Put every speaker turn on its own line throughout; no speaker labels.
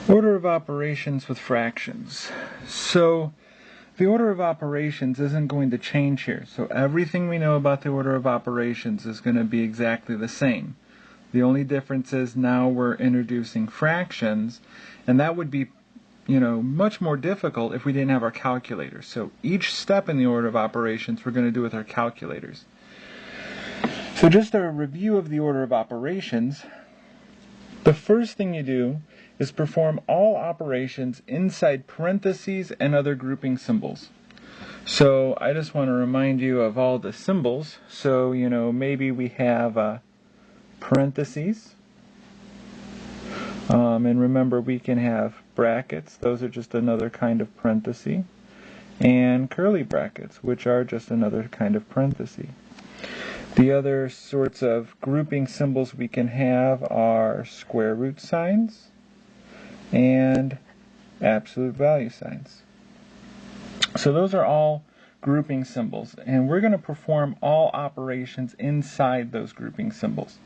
Order of operations with fractions. So the order of operations isn't going to change here. So everything we know about the order of operations is going to be exactly the same. The only difference is now we're introducing fractions, and that would be, much more difficult if we didn't have our calculators. So each step in the order of operations we're going to do with our calculators. So just a review of the order of operations. The first thing you do is perform all operations inside parentheses and other grouping symbols. So I just want to remind you of all the symbols. So, maybe we have parentheses. And remember, we can have brackets. Those are just another kind of parenthesis. And curly brackets, which are just another kind of parenthesis. The other sorts of grouping symbols we can have are square root signs and absolute value signs. So those are all grouping symbols, and we're going to perform all operations inside those grouping symbols.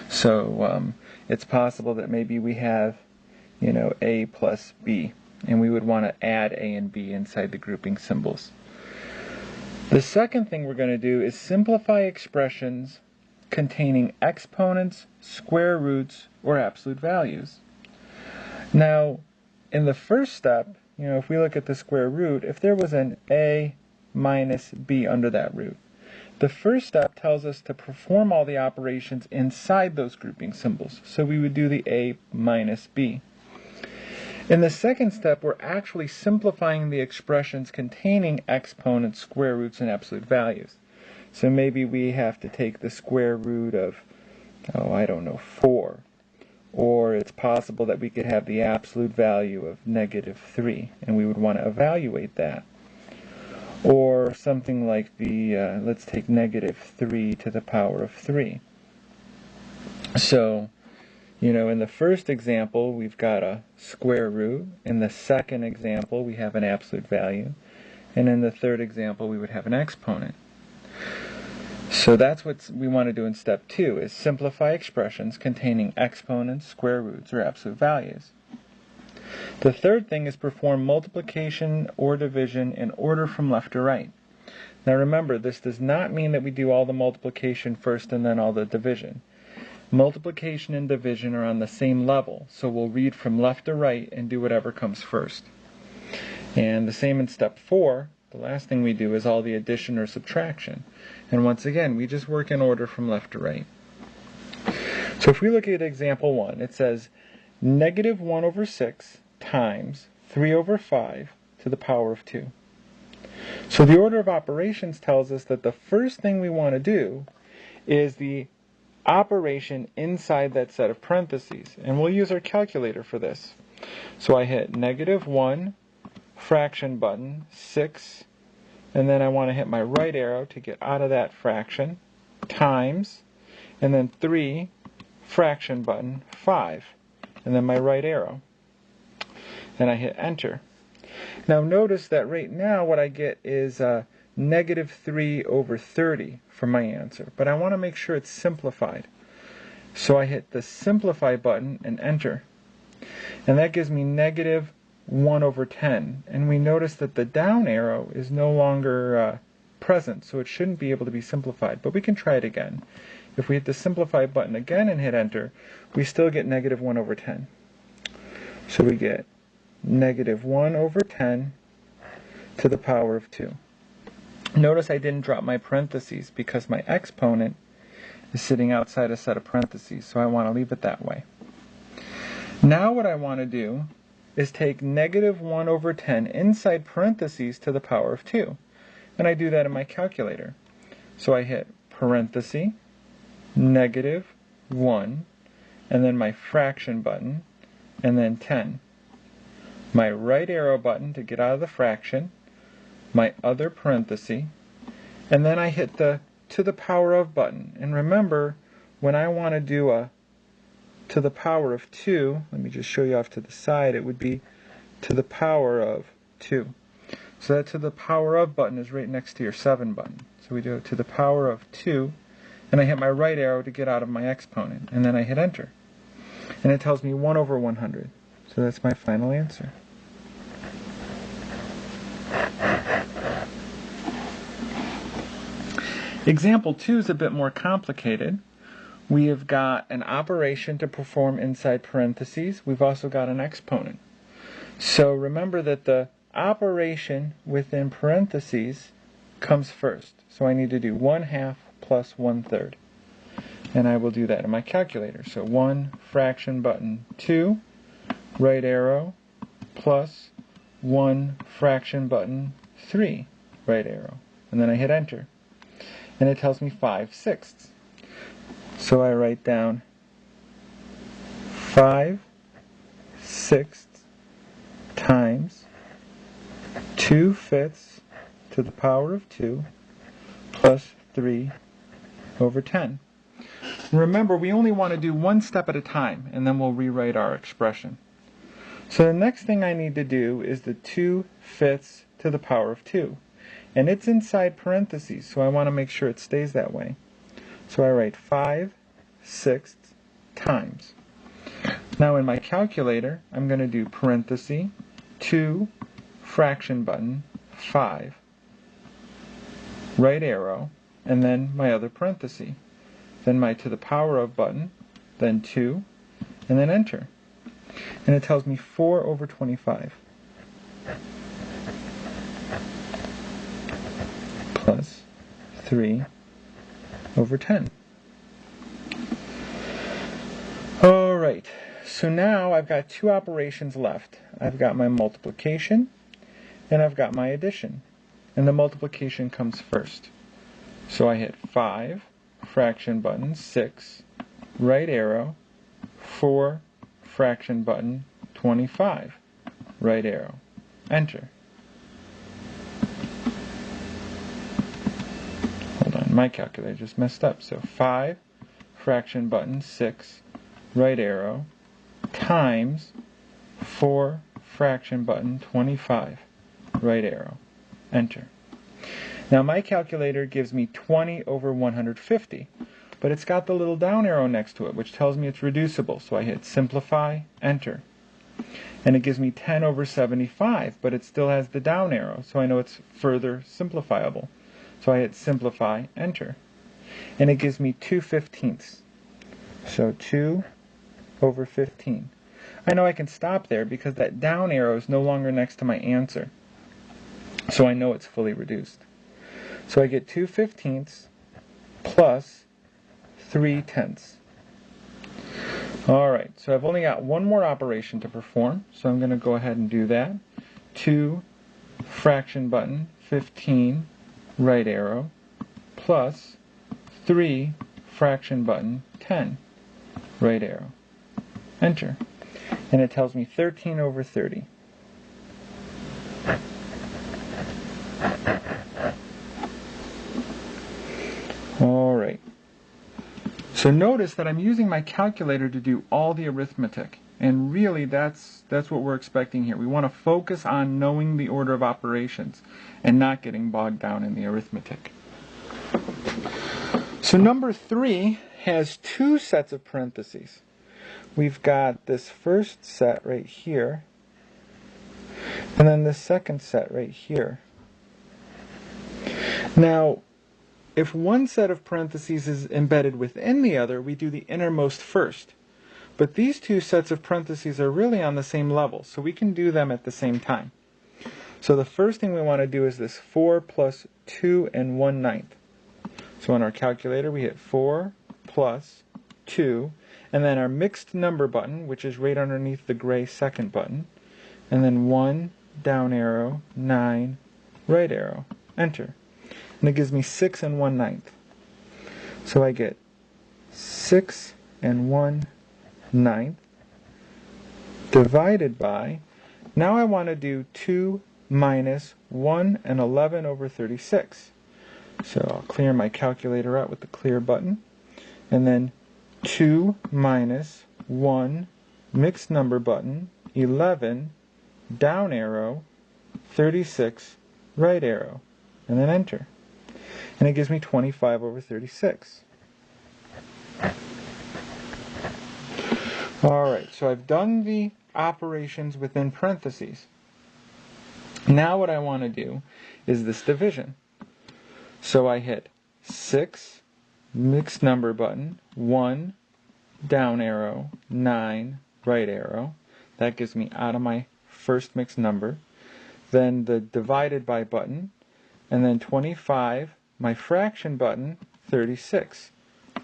So it's possible that maybe we have, A plus B, and we would want to add A and B inside the grouping symbols. The second thing we're going to do is simplify expressions containing exponents, square roots, or absolute values. Now, in the first step, if we look at the square root, if there was an A minus B under that root, the first step tells us to perform all the operations inside those grouping symbols. So we would do the A minus B. In the second step, we're actually simplifying the expressions containing exponents, square roots, and absolute values. So maybe we have to take the square root of, 4. Or it's possible that we could have the absolute value of -3, and we would want to evaluate that. Or something like let's take -3 to the power of 3. So, in the first example, we've got a square root. In the second example, we have an absolute value. And in the third example, we would have an exponent. So that's what we want to do in step 2, is simplify expressions containing exponents, square roots, or absolute values. The third thing is perform multiplication or division in order from left to right. Now remember, this does not mean that we do all the multiplication first and then all the division. Multiplication and division are on the same level, so we'll read from left to right and do whatever comes first. And the same in step 4, the last thing we do is all the addition or subtraction. And once again, we just work in order from left to right. So if we look at example 1, it says -1/6 times 3/5 to the power of 2. So the order of operations tells us that the first thing we want to do is the operation inside that set of parentheses. And we'll use our calculator for this. So I hit -1, fraction button, 6, and then I want to hit my right arrow to get out of that fraction, times, and then 3, fraction button, 5, and then my right arrow. And I hit enter. Now notice that right now what I get is -3/30 for my answer, but I want to make sure it's simplified. So I hit the simplify button and enter. And that gives me -1/10. And we notice that the down arrow is no longer present, so it shouldn't be able to be simplified. But we can try it again. If we hit the simplify button again and hit enter, we still get -1/10. So we get -1/10 to the power of 2. Notice I didn't drop my parentheses because my exponent is sitting outside a set of parentheses, so I want to leave it that way. Now what I want to do is take -1/10 inside parentheses to the power of 2. And I do that in my calculator. So I hit parenthesis, -1, and then my fraction button, and then 10. My right arrow button to get out of the fraction, my other parenthesis, and then I hit the to the power of button. And remember, when I want to do a to the power of 2, let me just show you off to the side, it would be to the power of 2. So that to the power of button is right next to your 7 button. So we do it to the power of 2, and I hit my right arrow to get out of my exponent, and then I hit enter. And it tells me 1/100. So that's my final answer. Example 2 is a bit more complicated. We have got an operation to perform inside parentheses. We've also got an exponent. So remember that the operation within parentheses comes first. So I need to do 1/2 plus 1/3. And I will do that in my calculator. So 1 fraction button 2, right arrow, plus 1 fraction button 3, right arrow. And then I hit enter. And it tells me 5/6. So I write down 5/6 times 2/5 to the power of 2 plus 3/10. Remember, we only want to do one step at a time, and then we'll rewrite our expression. So the next thing I need to do is the 2/5 to the power of 2. And it's inside parentheses, so I want to make sure it stays that way. So I write 5/6 times. Now in my calculator, I'm going to do parenthesis, 2, fraction button, 5, right arrow, and then my other parenthesis. Then my to the power of button, then 2, and then enter. And it tells me 4/25. Plus 3/10. Alright, so now I've got two operations left. I've got my multiplication and I've got my addition. And the multiplication comes first. So I hit 5, fraction button, 6, right arrow, 4, fraction button, 25, right arrow, enter. My calculator just messed up. So 5, fraction button, 6, right arrow, times 4, fraction button, 25, right arrow, enter. Now my calculator gives me 20/150, but it's got the little down arrow next to it, which tells me it's reducible. So I hit simplify, enter. And it gives me 10/75, but it still has the down arrow, so I know it's further simplifiable. So I hit simplify, enter. And it gives me 2/15. So 2/15. I know I can stop there because that down arrow is no longer next to my answer. So I know it's fully reduced. So I get 2/15 plus 3/10. Alright, so I've only got one more operation to perform, so I'm going to go ahead and do that. 2, fraction button, 15, right arrow, plus 3, fraction button, 10, right arrow, enter. And it tells me 13/30. Alright. So notice that I'm using my calculator to do all the arithmetic. And really that's what we're expecting here. We want to focus on knowing the order of operations and not getting bogged down in the arithmetic. So number 3 has two sets of parentheses. We've got this first set right here, and then this second set right here. Now, if one set of parentheses is embedded within the other, we do the innermost first. But these two sets of parentheses are really on the same level, so we can do them at the same time. So the first thing we want to do is this 4 plus 2 1/9. So on our calculator we hit 4 plus 2, and then our mixed number button, which is right underneath the gray second button, and then 1, down arrow, 9, right arrow, enter. And it gives me 6 1/9. So I get 6 1/9 divided by, now I want to do 2 minus 1 11/36. So I'll clear my calculator out with the clear button, and then 2 minus 1, mixed number button, 11, down arrow, 36, right arrow, and then enter. And it gives me 25/36. Alright, so I've done the operations within parentheses. Now what I want to do is this division. So I hit 6, mixed number button, 1, down arrow, 9, right arrow. That gives me out of my first mixed number. Then the divided by button, and then 25, my fraction button, 36,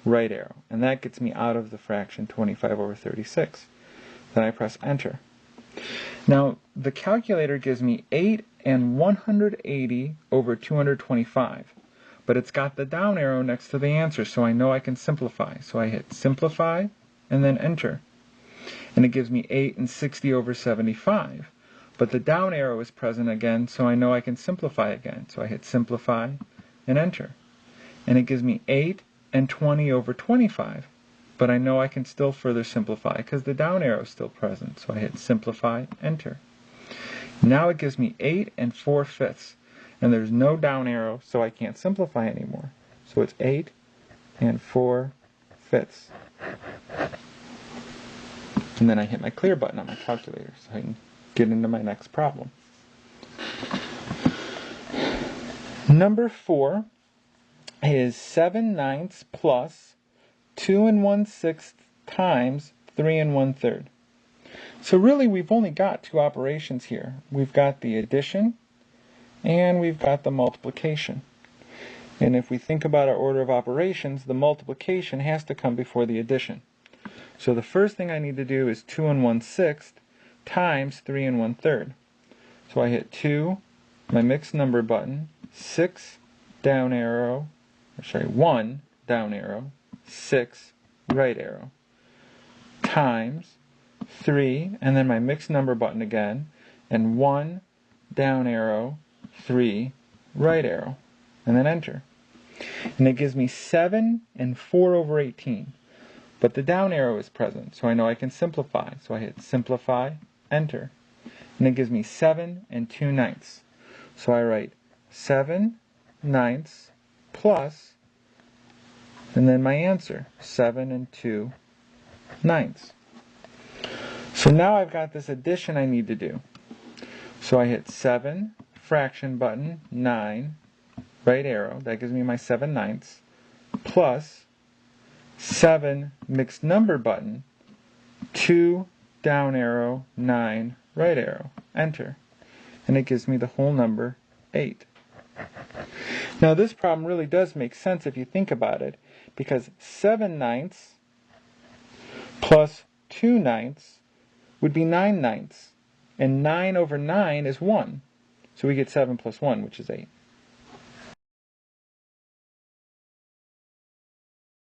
right arrow. And that gets me out of the fraction 25 over 36. Then I press enter. Now the calculator gives me 8 and 180 over 225. But it's got the down arrow next to the answer, so I know I can simplify. So I hit simplify and then enter. And it gives me 8 and 60 over 75. But the down arrow is present again, so I know I can simplify again. So I hit simplify and enter. And it gives me 8 and 20 over 25. But I know I can still further simplify because the down arrow is still present. So I hit simplify, enter. Now it gives me 8 and 4/5. And there's no down arrow, so I can't simplify anymore. So it's 8 and 4/5. And then I hit my clear button on my calculator so I can get into my next problem. Number 4 is 7/9 plus 2 1/6 times 3 1/3. So really we've only got two operations here. We've got the addition and we've got the multiplication. And if we think about our order of operations, the multiplication has to come before the addition. So the first thing I need to do is 2 1/6 times 3 1/3. So I hit 2, my mixed number button, 6, down arrow, 1, down arrow, 6, right arrow, times 3, and then my mixed number button again, and 1, down arrow, 3, right arrow, and then enter. And it gives me 7 and 4 over 18. But the down arrow is present, so I know I can simplify. So I hit simplify, enter. And it gives me 7 and 2/9. So I write 7/9 plus, and then my answer, 7 and 2/9. So now I've got this addition I need to do. So I hit 7, fraction button, 9, right arrow, that gives me my 7/9, plus 7, mixed number button, 2, down arrow, 9, right arrow, enter. And it gives me the whole number, 8. Now this problem really does make sense if you think about it, because 7/9 plus 2/9 would be 9/9, and 9 over 9 is 1. So we get 7 plus 1, which is 8.